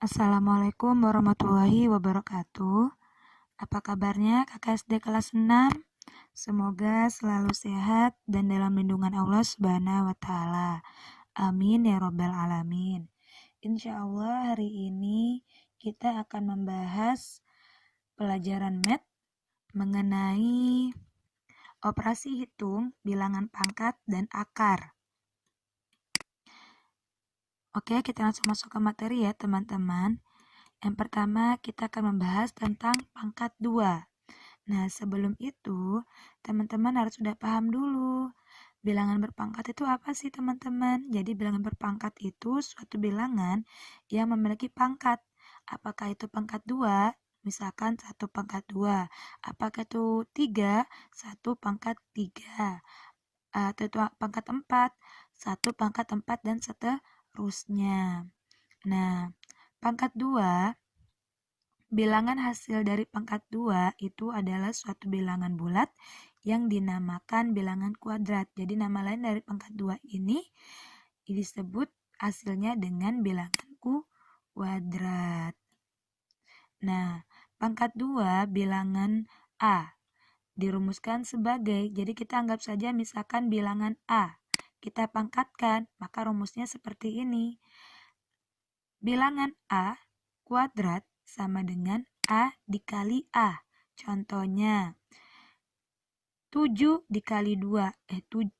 Assalamualaikum warahmatullahi wabarakatuh. Apa kabarnya kakak SD kelas 6? Semoga selalu sehat dan dalam lindungan Allah Subhanahu wa Ta'ala. Amin ya Rabbal 'Alamin. Insya Allah hari ini kita akan membahas pelajaran math mengenai operasi hitung, bilangan pangkat, dan akar. Oke, kita langsung masuk ke materi ya teman-teman. Yang pertama kita akan membahas tentang pangkat 2. Nah, sebelum itu teman-teman harus sudah paham dulu. Bilangan berpangkat itu apa sih teman-teman? Jadi bilangan berpangkat itu suatu bilangan yang memiliki pangkat. Apakah itu pangkat 2? Misalkan 1 pangkat 2. Apakah itu 3? 1 pangkat 3. Atau itu pangkat 4? 1 pangkat 4 dan seterusnya. Nah, pangkat 2, bilangan hasil dari pangkat 2 itu adalah suatu bilangan bulat yang dinamakan bilangan kuadrat. Jadi nama lain dari pangkat 2 ini disebut hasilnya dengan bilangan kuadrat. Nah, pangkat 2 bilangan A dirumuskan sebagai, jadi kita anggap saja misalkan bilangan A kita pangkatkan, maka rumusnya seperti ini. Bilangan A kuadrat sama dengan A dikali A. Contohnya, 7 dikali 2, 7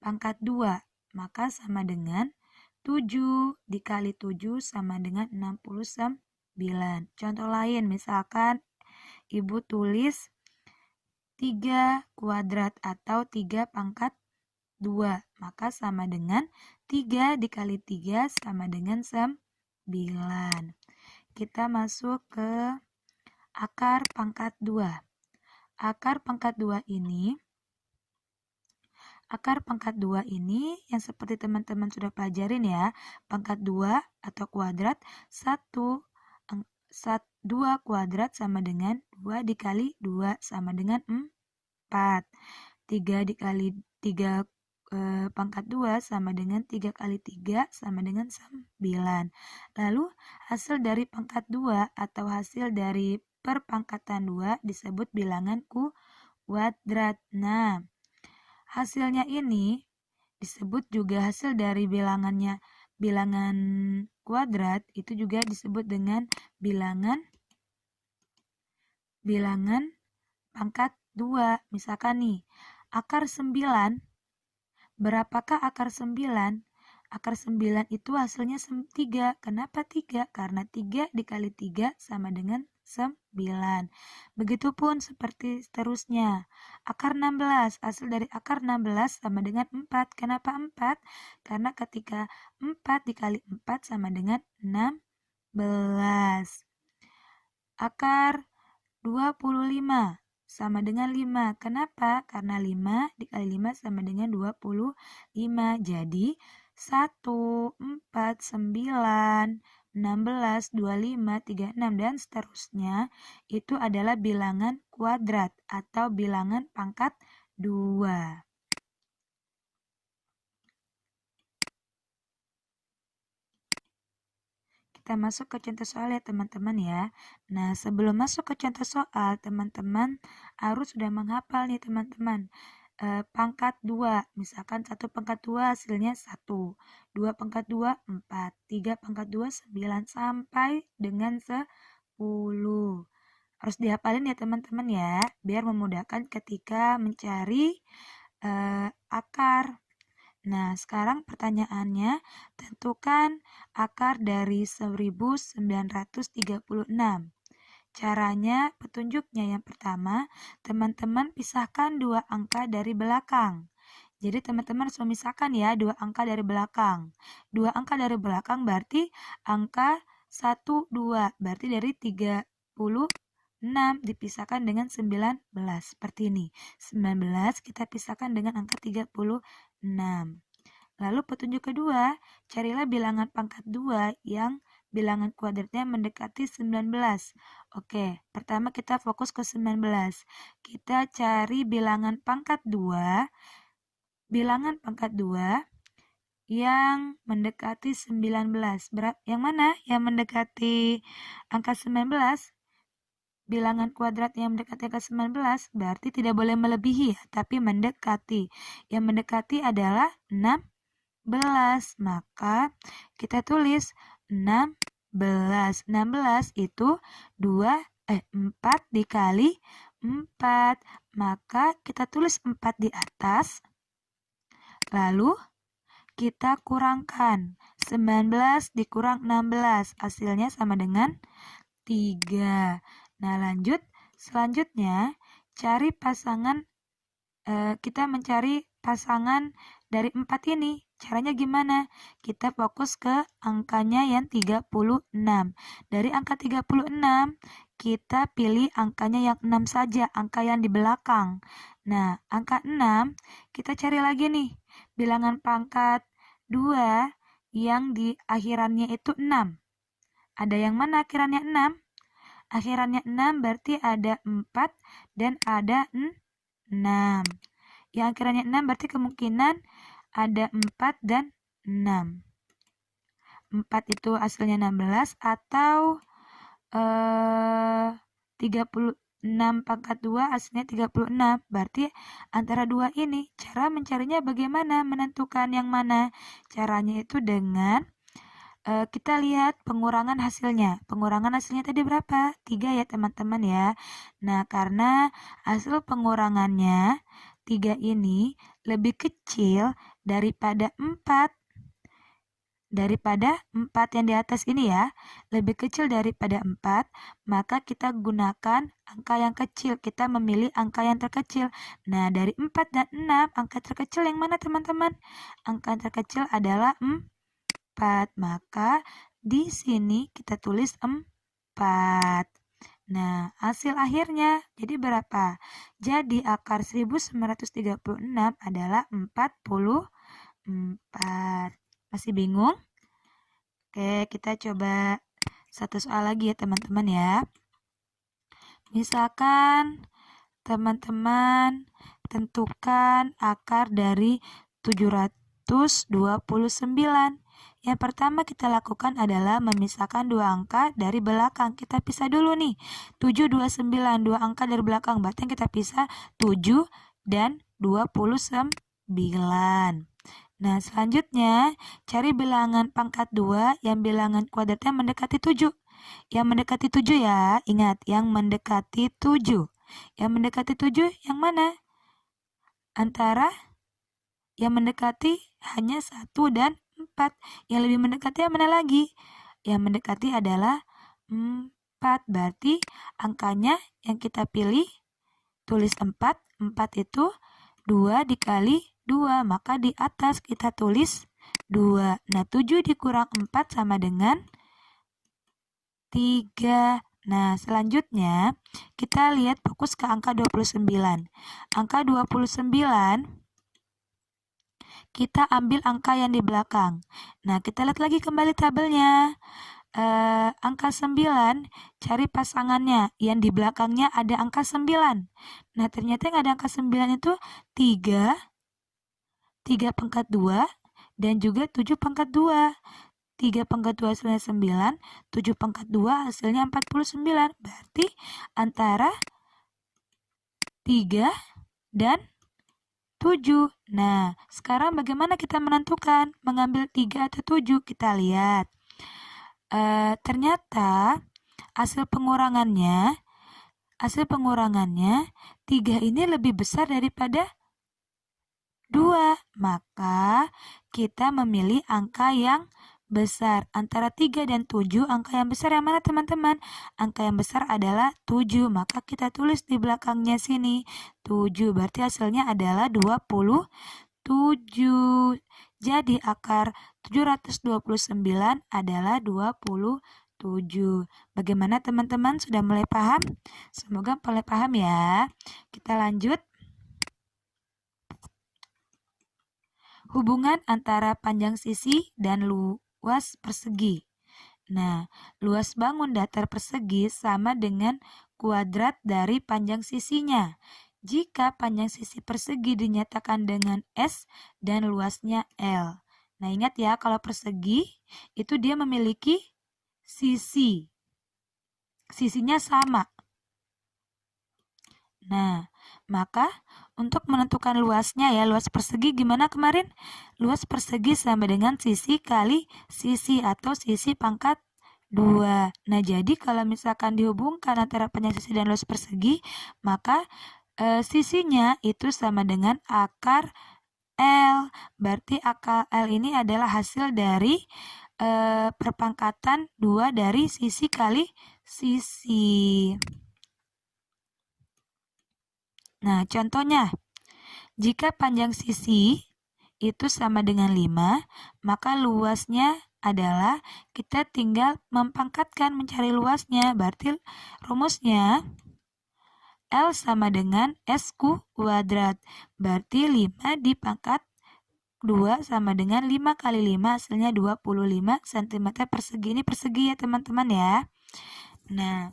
pangkat 2, maka sama dengan 7 dikali 7 sama dengan 69. Contoh lain, misalkan Ibu tulis 3 kuadrat atau 3 pangkat 2, maka sama dengan 3 dikali 3 sama dengan 9. Kita masuk ke akar pangkat 2. Akar pangkat 2 ini yang seperti teman-teman sudah pelajarin ya. Pangkat 2 atau kuadrat 2 kuadrat sama dengan 2 dikali 2 sama dengan 4. 3 dikali 3 pangkat 2 sama dengan 3 kali 3 sama dengan 9. Lalu hasil dari pangkat 2 atau hasil dari perpangkatan 2 disebut bilangan kuadrat. Nah, hasilnya ini disebut juga hasil dari bilangan kuadrat itu juga disebut dengan bilangan pangkat 2. Misalkan nih, akar 9. Berapakah akar 9? Akar 9 itu hasilnya 3. Kenapa 3? Karena 3 dikali 3 sama dengan 9. Begitupun seperti seterusnya. Akar 16. Hasil dari akar 16 sama dengan 4. Kenapa 4? Karena ketika 4 dikali 4 sama dengan 16. Akar 25. Sama dengan 5. Kenapa? Karena 5 dikali 5 sama dengan 25. Jadi 1, 4, 9, 16, 25, 36, dan seterusnya itu adalah bilangan kuadrat atau bilangan pangkat 2. Kita masuk ke contoh soal ya teman-teman ya. Nah, sebelum masuk ke contoh soal, teman-teman harus sudah menghafal nih teman-teman. Pangkat 2, misalkan 1 pangkat 2 hasilnya 1, 2 pangkat 2 4, 3 pangkat 2 9, sampai dengan 10. Harus dihafalin ya teman-teman ya, biar memudahkan ketika mencari akar. Nah, sekarang pertanyaannya, tentukan akar dari 1936. Caranya, petunjuknya yang pertama, teman-teman pisahkan 2 angka dari belakang. Jadi teman-teman harus memisahkan ya 2 angka dari belakang. 2 angka dari belakang berarti angka 1, 2. Berarti dari 36 dipisahkan dengan 19. Seperti ini. 19 kita pisahkan dengan angka 36. Lalu petunjuk kedua, carilah bilangan pangkat 2 yang bilangan kuadratnya mendekati 19. Oke, pertama kita fokus ke 19. Kita cari bilangan pangkat 2. Bilangan pangkat 2 yang mendekati 19. Yang mana yang mendekati angka 19? Bilangan kuadrat yang mendekati angka 19 berarti tidak boleh melebihi ya, tapi mendekati. Yang mendekati adalah 16. Maka kita tulis 16. 16 itu 4 dikali 4. Maka kita tulis 4 di atas. Lalu kita kurangkan. 19 dikurang 16. Hasilnya sama dengan 3. Nah, selanjutnya cari pasangan. Kita mencari pasangan dari 4 ini. Caranya gimana? Kita fokus ke angkanya yang 36. Dari angka 36, kita pilih angkanya yang 6 saja, angka yang di belakang. Nah, angka 6, kita cari lagi nih. Bilangan pangkat 2 yang di akhirannya itu 6. Ada yang mana akhirannya 6? Akhirannya 6 berarti ada 4 dan ada 6. Yang akhirannya 6 berarti kemungkinan ada 4 dan 6. 4 itu hasilnya 16 atau 36 pangkat 2 hasilnya 36. Berarti antara dua ini. Cara mencarinya bagaimana? Menentukan yang mana? Caranya itu dengan kita lihat pengurangan hasilnya. Pengurangan hasilnya tadi berapa? 3 ya teman-teman ya. Nah, karena hasil pengurangannya 3 ini lebih kecil daripada 4. Daripada 4 yang di atas ini ya. Lebih kecil daripada 4, maka kita gunakan angka yang kecil. Kita memilih angka yang terkecil. Nah, dari 4 dan 6, angka terkecil yang mana teman-teman? Angka terkecil adalah 4. Maka di sini kita tulis 4. Nah, hasil akhirnya jadi berapa? Jadi akar 1936 adalah 44. Masih bingung? Oke, kita coba satu soal lagi ya teman-teman ya. Misalkan teman-teman tentukan akar dari 729. Yang pertama kita lakukan adalah memisahkan dua angka dari belakang. Kita pisah dulu nih. 729, dua angka dari belakang. Berarti kita pisah 7 dan 29. Nah, selanjutnya cari bilangan pangkat 2 yang bilangan kuadratnya mendekati 7. Yang mendekati 7 ya. Ingat, yang mendekati 7. Yang mendekati 7 yang mana? Antara yang mendekati hanya 1 dan 4. Yang lebih mendekati yang mana lagi? Yang mendekati adalah 4. Berarti angkanya yang kita pilih tulis 4. 4 itu 2 dikali 2. Maka di atas kita tulis 2. Nah, 7 dikurang 4 sama dengan 3. Nah, selanjutnya kita lihat fokus ke angka 29. Angka 29 kita ambil angka yang di belakang. Nah, kita lihat lagi kembali tabelnya. Angka 9, cari pasangannya. Yang di belakangnya ada angka 9. Nah, ternyata yang ada angka 9 itu 3 pangkat 2, dan juga 7 pangkat 2. 3 pangkat 2 hasilnya 9, 7 pangkat 2 hasilnya 49. Berarti antara 3 dan 7. Nah, sekarang bagaimana kita menentukan mengambil 3 atau 7? Kita lihat. Ternyata hasil pengurangannya 3 ini lebih besar daripada 2. Maka kita memilih angka yang besar. Antara 3 dan 7, angka yang besar yang mana teman-teman? Angka yang besar adalah 7. Maka kita tulis di belakangnya sini 7. Berarti hasilnya adalah 27. Jadi akar 729 adalah 27. Bagaimana teman-teman? Sudah mulai paham? Semoga mulai paham ya. Kita lanjut. Hubungan antara panjang sisi dan luas persegi. Nah, luas bangun datar persegi sama dengan kuadrat dari panjang sisinya. Jika panjang sisi persegi dinyatakan dengan S dan luasnya L. Nah, ingat ya, kalau persegi itu dia memiliki sisi. Sisinya sama. Nah, maka untuk menentukan luasnya ya, luas persegi gimana kemarin? Luas persegi sama dengan sisi kali sisi atau sisi pangkat 2. Nah, jadi kalau misalkan dihubungkan antara panjang sisi dan luas persegi, maka sisinya itu sama dengan akar L. Berarti akar L ini adalah hasil dari perpangkatan 2 dari sisi kali sisi. Nah, contohnya, jika panjang sisi itu sama dengan 5, maka luasnya adalah kita tinggal mempangkatkan mencari luasnya. Berarti rumusnya L sama dengan S kuadrat. Berarti 5 dipangkat 2 sama dengan 5 kali 5 hasilnya 25 cm persegi. Ini persegi ya teman-teman ya. Nah,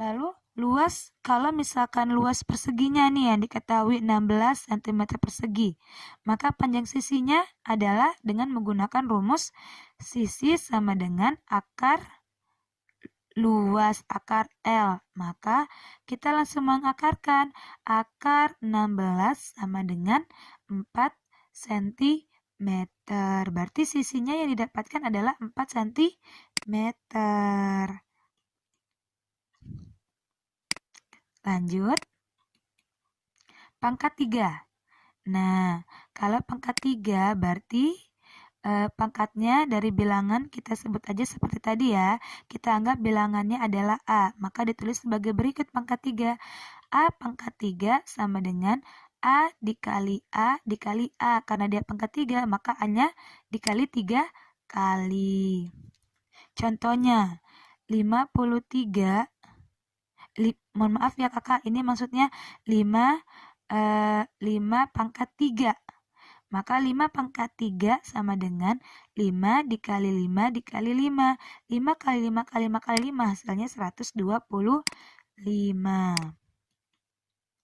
lalu luas, kalau misalkan luas perseginya nih yang diketahui 16 cm persegi, maka panjang sisinya adalah dengan menggunakan rumus sisi sama dengan akar luas akar L. Maka kita langsung mengakarkan akar 16 sama dengan 4 cm. Berarti sisinya yang didapatkan adalah 4 cm. Lanjut, pangkat 3. Nah, kalau pangkat 3 berarti pangkatnya dari bilangan kita sebut aja seperti tadi ya. Kita anggap bilangannya adalah A, maka ditulis sebagai berikut pangkat 3. A pangkat 3 sama dengan A dikali A dikali A. Karena dia pangkat 3, maka A-nya dikali 3 kali. Contohnya, 53 mohon maaf ya kakak, ini maksudnya 5 pangkat 3. Maka 5 pangkat 3 sama dengan 5 dikali 5 dikali 5. 5 kali 5 kali 5 kali 5 hasilnya 125.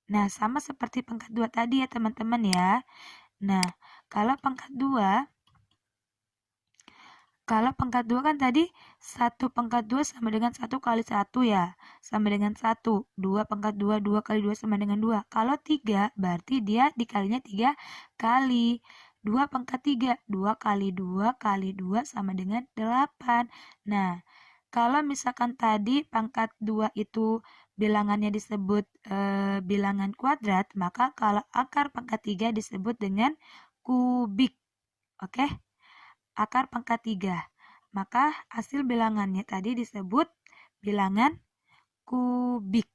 Nah, sama seperti pangkat 2 tadi ya teman-teman ya. Nah, kalau pangkat 2 kan tadi 1 pangkat 2 sama dengan 1 kali 1 ya. Sama dengan 1. 2 pangkat 2, 2 kali 2 sama dengan 2. Kalau 3 berarti dia dikalinya 3 kali. 2 pangkat 3, 2 kali 2 kali 2 sama dengan 8. Nah, kalau misalkan tadi pangkat 2 itu bilangannya disebut bilangan kuadrat, maka kalau akar pangkat 3 disebut dengan kubik. Oke? Akar pangkat 3. Maka hasil bilangannya tadi disebut bilangan kubik.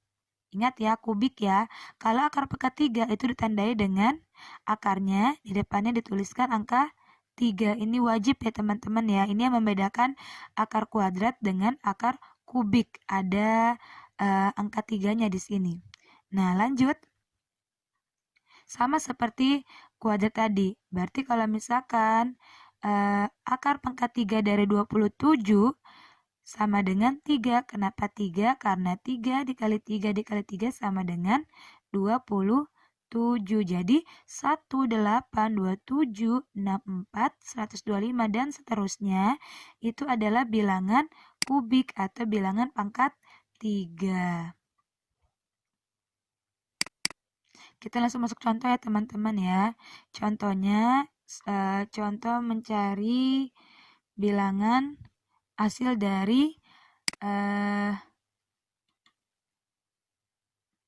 Ingat ya, kubik ya. Kalau akar pangkat 3 itu ditandai dengan akarnya, di depannya dituliskan angka 3. Ini wajib ya teman-teman ya. Ini yang membedakan akar kuadrat dengan akar kubik. Ada angka 3-nya di sini. Nah, lanjut. Sama seperti kuadrat tadi. Berarti kalau misalkan akar pangkat 3 dari 27 sama dengan 3. Kenapa 3? Karena 3 dikali 3 dikali 3 sama dengan 27. Jadi 1, 8, 27, 64, 125 dan seterusnya itu adalah bilangan kubik atau bilangan pangkat 3. Kita langsung masuk contoh ya teman-teman ya. Contohnya, contoh mencari bilangan hasil dari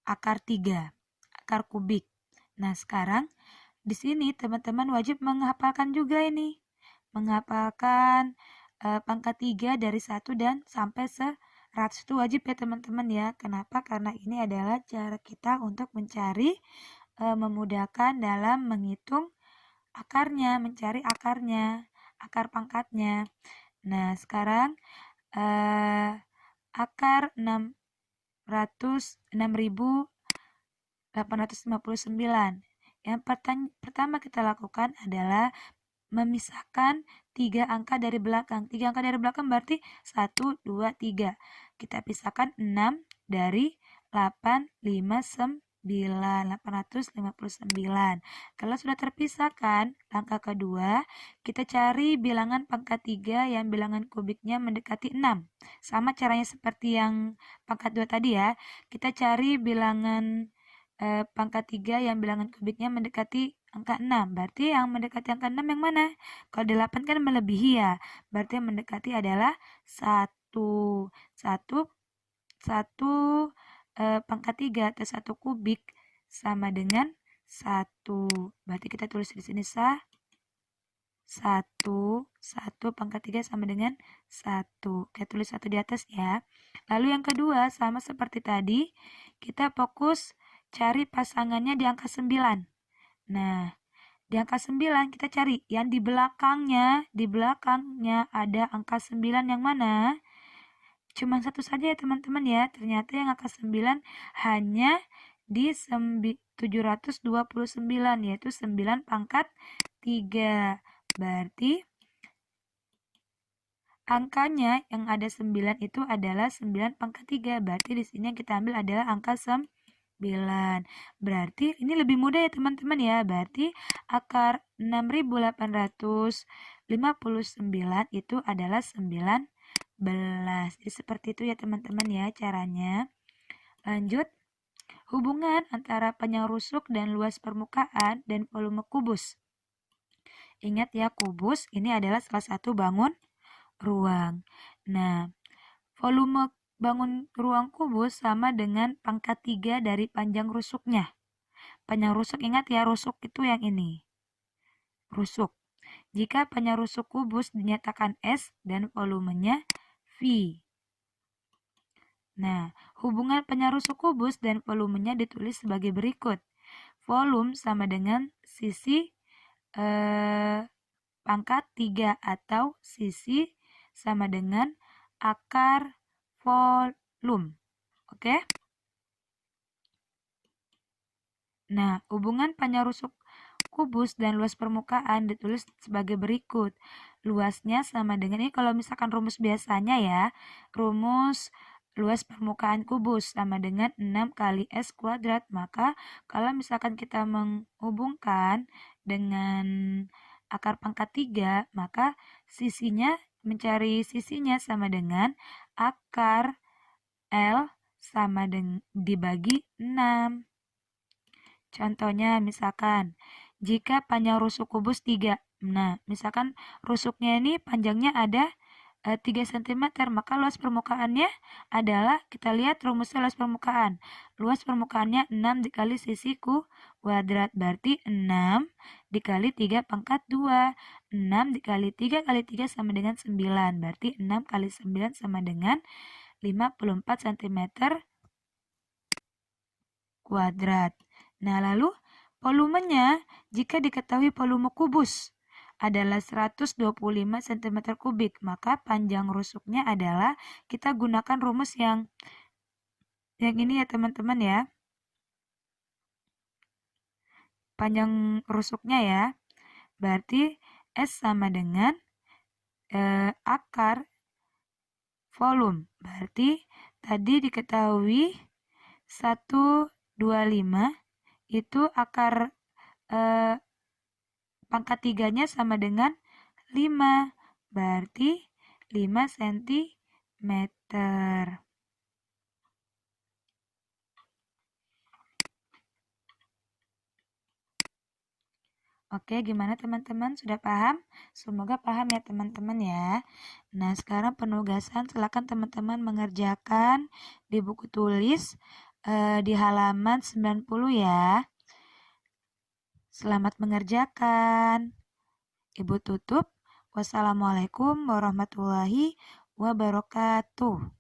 akar 3, akar kubik. Nah, sekarang di sini teman-teman wajib menghafalkan juga ini. Menghafalkan pangkat 3 dari 1 dan sampai 100 itu wajib ya teman-teman ya. Kenapa? Karena ini adalah cara kita untuk mencari memudahkan dalam menghitung akarnya, mencari akarnya, akar pangkatnya. Nah, sekarang akar 6.859. Yang pertama kita lakukan adalah memisahkan 3 angka dari belakang. 3 angka dari belakang berarti 1, 2, 3. Kita pisahkan 6 dari 8, 5, 859. Kalau sudah terpisahkan, langkah kedua, kita cari bilangan pangkat 3 yang bilangan kubiknya mendekati 6. Sama caranya seperti yang pangkat 2 tadi ya. Kita cari bilangan pangkat 3 yang bilangan kubiknya mendekati angka 6. Berarti yang mendekati angka 6 yang mana? Kalau 8 kan melebihi ya. Berarti yang mendekati adalah 1. 1 pangkat 3 atau 1 kubik sama dengan 1. Berarti kita tulis di sini 1 pangkat 3 sama dengan 1. Kita tulis 1 di atas ya. Lalu yang kedua sama seperti tadi, kita fokus cari pasangannya di angka 9. Nah, di angka 9 kita cari yang di belakangnya ada angka 9 yang mana? Cuma satu saja ya teman-teman ya. Ternyata yang angka 9 hanya di 729 yaitu 9 pangkat 3. Berarti angkanya yang ada 9 itu adalah 9 pangkat 3. Berarti di sini yang kita ambil adalah angka 9. Berarti ini lebih mudah ya teman-teman ya. Berarti akar 6859 itu adalah 9. Jadi seperti itu ya teman-teman ya caranya. Lanjut, hubungan antara panjang rusuk dan luas permukaan dan volume kubus. Ingat ya, kubus ini adalah salah satu bangun ruang. Nah, volume bangun ruang kubus sama dengan pangkat 3 dari panjang rusuknya. Panjang rusuk, ingat ya, rusuk itu yang ini. Rusuk. Jika panjang rusuk kubus dinyatakan S dan volumenya V. Nah, hubungan panjang rusuk kubus dan volumenya ditulis sebagai berikut. Volume sama dengan sisi pangkat 3 atau sisi sama dengan akar volume. Oke? Nah, hubungan panjang rusuk kubus dan luas permukaan ditulis sebagai berikut. Luasnya sama dengan ini kalau misalkan rumus biasanya ya. Rumus luas permukaan kubus sama dengan 6 kali S kuadrat. Maka kalau misalkan kita menghubungkan dengan akar pangkat 3, maka mencari sisinya sama dengan akar L sama dengan dibagi 6. Contohnya misalkan, jika panjang rusuk kubus 3. Nah, misalkan rusuknya ini panjangnya ada 3 cm, maka luas permukaannya adalah, kita lihat rumusnya luas permukaan. Luas permukaannya 6 dikali sisi kuadrat, berarti 6 dikali 3 pangkat 2. 6 dikali 3 kali 3 sama dengan 9, berarti 6 kali 9 sama dengan 54 cm kuadrat. Nah, lalu volumenya, jika diketahui volume kubus adalah 125 cm kubik, maka panjang rusuknya adalah, kita gunakan rumus yang ini ya teman-teman ya. Panjang rusuknya ya. Berarti S sama dengan akar volume. Berarti tadi diketahui 125 itu akar pangkat 3-nya sama dengan 5. Berarti 5 cm. Oke, gimana teman-teman? Sudah paham? Semoga paham ya teman-teman ya. Nah, sekarang penugasan silakan teman-teman mengerjakan di buku tulis di halaman 90 ya. Selamat mengerjakan. Ibu tutup. Wassalamualaikum warahmatullahi wabarakatuh.